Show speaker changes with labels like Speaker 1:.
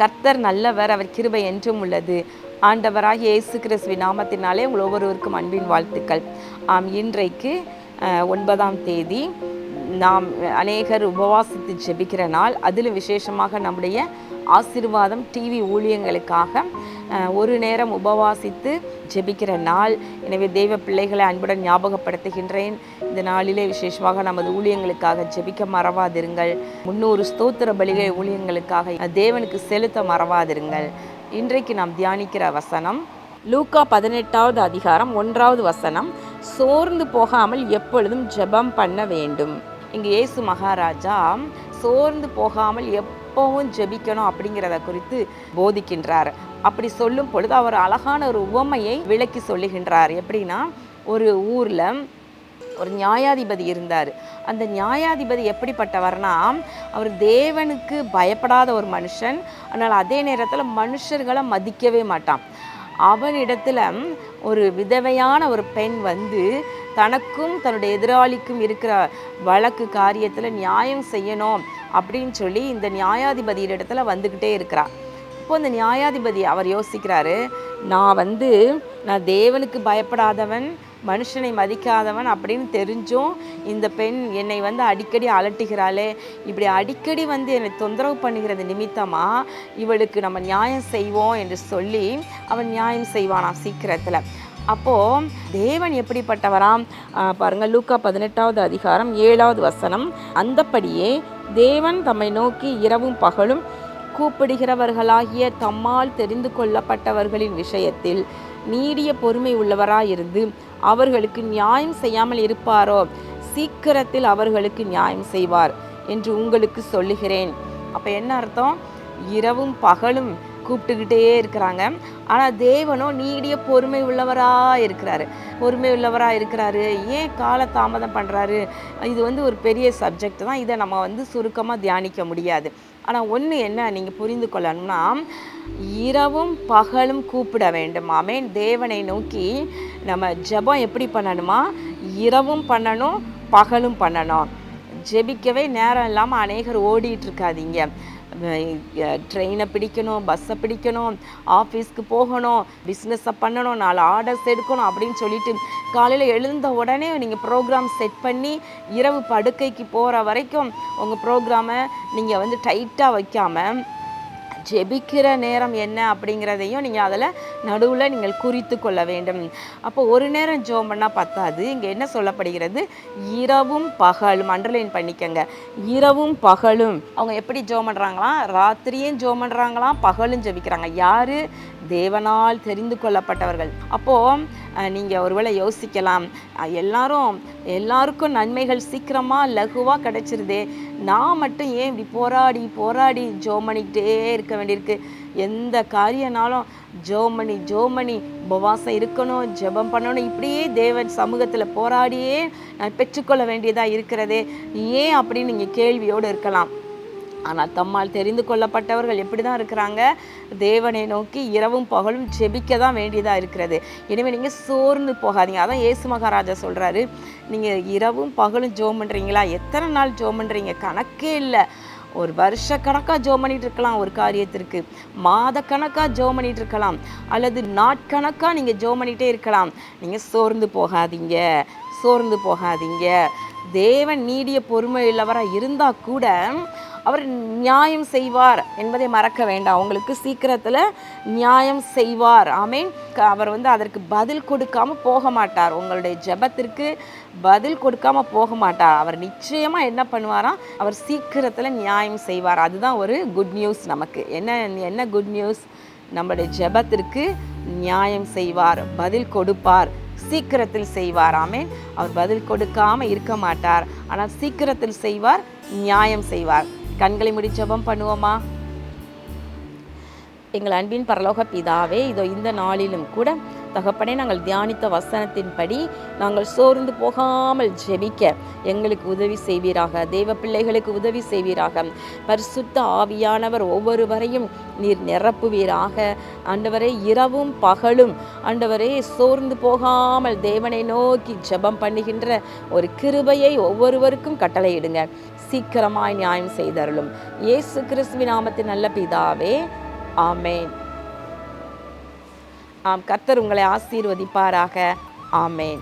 Speaker 1: கர்த்தர் நல்லவர், அவர் கிருபை என்றும் உள்ளது. ஆண்டவராகிய இயேசு கிறிஸ்துவின் நாமத்தினாலே உங்கள் ஒவ்வொருவருக்கும் அன்பின் வாழ்த்துக்கள். இன்றைக்கு 9ஆம் தேதி நாம் அநேகர் உபவாசித்து ஜெபிக்கிற நாள். அதிலும் விசேஷமாக நம்முடைய ஆசீர்வாதம் டிவி ஊழியங்களுக்காக ஒரு நேரம் உபவாசித்து ஜெபிக்கிற நாள். எனவே தெய்வ பிள்ளைகளை அன்புடன் ஞாபகப்படுத்துகின்றேன். இந்த நாளிலே விசேஷமாக நமது ஊழியங்களுக்காக ஜெபிக்க மறவாதிருங்கள். 300 ஸ்தோத்திர பலிகள் ஊழியங்களுக்காக தேவனுக்கு செலுத்த மறவாதிருங்கள். இன்றைக்கு நாம் தியானிக்கிற வசனம் லூக்கா 18வது அதிகாரம் 1வது வசனம். சோர்ந்து போகாமல் எப்பொழுதும் ஜெபம் பண்ண வேண்டும். இங்கு இயேசு மகாராஜா சோர்ந்து போகாமல் எப்பவும் ஜெபிக்கணும் அப்படிங்கிறத குறித்து போதிக்கின்றார். அப்படி சொல்லும் பொழுது அவர் அழகான ஒரு உவமையை விளக்கி சொல்லுகின்றார். எப்படின்னா, ஒரு ஊரில் ஒரு நியாயாதிபதி இருந்தார். அந்த நியாயாதிபதி எப்படிப்பட்டவர்னா, அவர் தேவனுக்கு பயப்படாத ஒரு மனுஷன். ஆனால் அதே நேரத்தில் மனுஷர்களை மதிக்கவே மாட்டான். அவனிடத்தில் ஒரு விதவையான ஒரு பெண் வந்து தனக்கும் தன்னுடைய எதிராளிக்கும் இருக்கிற வழக்கு காரியத்தில் நியாயம் செய்யணும் அப்படின்னு சொல்லி இந்த நியாயாதிபதியிடத்தில் வந்துக்கிட்டே இருக்கிறார். இப்போ இந்த நியாயாதிபதி அவர் யோசிக்கிறாரு, நான் தேவனுக்கு பயப்படாதவன், மனுஷனை மதிக்காதவன் அப்படின்னு தெரிஞ்சும் இந்த பெண் என்னை அடிக்கடி அலட்டுகிறாளே, இப்படி அடிக்கடி என்னை தொந்தரவு பண்ணுகிறது நிமித்தமாக இவளுக்கு நம்ம நியாயம் செய்வோம் என்று சொல்லி அவன் நியாயம் செய்வானாம் சீக்கிரத்தில். அப்போது தேவன் எப்படிப்பட்டவராம் பாருங்கள், லூக்கா 18வது அதிகாரம் 7வது வசனம். அந்தப்படியே தேவன் தம்மை நோக்கி இரவும் பகலும் கூப்பிடுகிறவர்களாகிய தம்மால் தெரிந்து கொள்ளப்பட்டவர்களின் விஷயத்தில் நீடிய பொறுமை உள்ளவராயிருந்து அவர்களுக்கு நியாயம் செய்யாமல் இருப்பாரோ, சீக்கிரத்தில் அவர்களுக்கு நியாயம் செய்வார் என்று உங்களுக்கு சொல்லுகிறேன். அப்போ என்ன அர்த்தம்? இரவும் பகலும் கூப்பிட்டுக்கிட்டே இருக்கிறாங்க. ஆனால் தேவனோ நீடிய பொறுமை உள்ளவராக இருக்கிறாரு. ஏன் கால தாமதம் பண்ணுறாரு? இது ஒரு பெரிய சப்ஜெக்ட் தான். இதை நம்ம சுருக்கமாக தியானிக்க முடியாது. ஆனால் ஒன்று என்ன நீங்கள் புரிந்து கொள்ளணும்னா, இரவும் பகலும் கூப்பிட வேண்டும். ஆமென். தேவனை நோக்கி நம்ம ஜெபம் எப்படி பண்ணணுமா? இரவும் பண்ணணும், பகலும் பண்ணணும். ஜெபிக்கவே நேரம் இல்லாமல் அநேகர் ஓடிட்டு இருக்காதீங்க. ட்ரெயினை பிடிக்கணும், பஸ்ஸை பிடிக்கணும், ஆஃபீஸ்க்கு போகணும், பிஸ்னஸை பண்ணணும், 4 ஆர்டர்ஸ் எடுக்கணும் அப்படின்னு சொல்லிட்டு காலையில் எழுந்த உடனே நீங்கள் ப்ரோக்ராம் செட் பண்ணி இரவு படுக்கைக்கு போகிற வரைக்கும் உங்கள் ப்ரோக்ராமை நீங்கள் டைட்டாக வைக்காமல் ஜெபிக்கிற நேரம் என்ன அப்படிங்கிறதையும் நீங்கள் அதில் நடுவில் நீங்கள் குறித்து கொள்ள வேண்டும். அப்போ ஒரு நேரம் ஜெபம் பண்ணால் பத்தாது. இங்கே என்ன சொல்லப்படுகிறது? இரவும் பகலும். அண்டர்லைன் பண்ணிக்கங்க. இரவும் பகலும். அவங்க எப்படி ஜெபம் பண்ணுறாங்களாம்? ராத்திரியும் ஜெபம் பண்ணுறாங்களாம், பகலும் ஜெபிக்கிறாங்க. யார்? தேவனால் தெரிந்து கொள்ளப்பட்டவர்கள். அப்போது நீங்கள் ஒருவேளை யோசிக்கலாம், எல்லாருக்கும் நன்மைகள் சீக்கிரமாக லகுவாக கிடச்சிருதே, நான் மட்டும் ஏன் இப்படி போராடி ஜெபம் பண்ணிக்கிட்டே இருக்க வேண்டியிருக்கு? எந்த காரியனாலும் ஜெபம் பண்ணி உபவாசம் இருக்கணும், ஜெபம் பண்ணணும், இப்படியே தேவன் சமூகத்தில் போராடியே நான் பெற்றுக்கொள்ள வேண்டியதாக இருக்கிறதே ஏன் அப்படின்னு நீங்கள் கேள்வியோடு இருக்கலாம். ஆனால் தம்மால் தெரிந்து கொள்ளப்பட்டவர்கள் எப்படி தான் இருக்கிறாங்க? தேவனை நோக்கி இரவும் பகலும் ஜெபிக்க தான் வேண்டியதாக இருக்கிறது. எனவே நீங்கள் சோர்ந்து போகாதீங்க. அதான் இயேசு மகாராஜா சொல்கிறாரு, நீங்கள் இரவும் பகலும் ஜெபம் பண்ணுறீங்களா? எத்தனை நாள் ஜெபம் பண்ணுறீங்க? கணக்கே இல்லை. ஒரு வருஷக்கணக்காக ஜெபம் பண்ணிகிட்டு இருக்கலாம், ஒரு காரியத்திற்கு மாத கணக்காக ஜெபம் பண்ணிகிட்டு இருக்கலாம், அல்லது நாட்கணக்காக நீங்கள் ஜெபம் பண்ணிகிட்டே இருக்கலாம். நீங்கள் சோர்ந்து போகாதீங்க. தேவன் நீடிய பொறுமை உள்ளவராக இருந்தால் கூட அவர் நியாயம் செய்வார் என்பதை மறக்க வேண்டாம். உங்களுக்கு சீக்கிரத்தில் நியாயம் செய்வார். ஆமென். அவர் அதற்கு பதில் கொடுக்காமல் போக மாட்டார். உங்களுடைய ஜெபத்திற்கு பதில் கொடுக்காமல் போக மாட்டார். அவர் நிச்சயமாக என்ன பண்ணுவாராம்? அவர் சீக்கிரத்தில் நியாயம் செய்வார். அதுதான் ஒரு குட் நியூஸ் நமக்கு. என்ன குட் நியூஸ்? நம்முடைய ஜெபத்திற்கு நியாயம் செய்வார், பதில் கொடுப்பார், சீக்கிரத்தில் செய்வார். ஆமென். அவர் பதில் கொடுக்காமல் இருக்க மாட்டார், ஆனால் சீக்கிரத்தில் செய்வார், நியாயம் செய்வார். கண்களை மூடி ஜெபம் பண்ணுவோமா? எங்கள் அன்பின் பரலோக பிதாவே, இதோ இந்த நாளிலும் கூட தகப்பனே, நாங்கள் தியானித்த வசனத்தின்படி நாங்கள் சோர்ந்து போகாமல் ஜெபிக்க எங்களுக்கு உதவி செய்வீராக. தேவ பிள்ளைகளுக்கு உதவி செய்வீராக. பரிசுத்த ஆவியானவர் ஒவ்வொருவரையும் நீர் நிரப்புவீராக. ஆண்டவரே, இரவும் பகலும் ஆண்டவரே சோர்ந்து போகாமல் தேவனை நோக்கி ஜெபம் பண்ணுகின்ற ஒரு கிருபையை ஒவ்வொருவருக்கும் கட்டளையிடுங்க. சீக்கிரமாய் நியாயம் செய்தருளும். இயேசு கிறிஸ்துவின் நாமத்தின் நல்ல பிதாவே, ஆமேன். ஆம், கர்த்தர் உங்களை ஆசீர்வதிப்பாராக. ஆமேன்.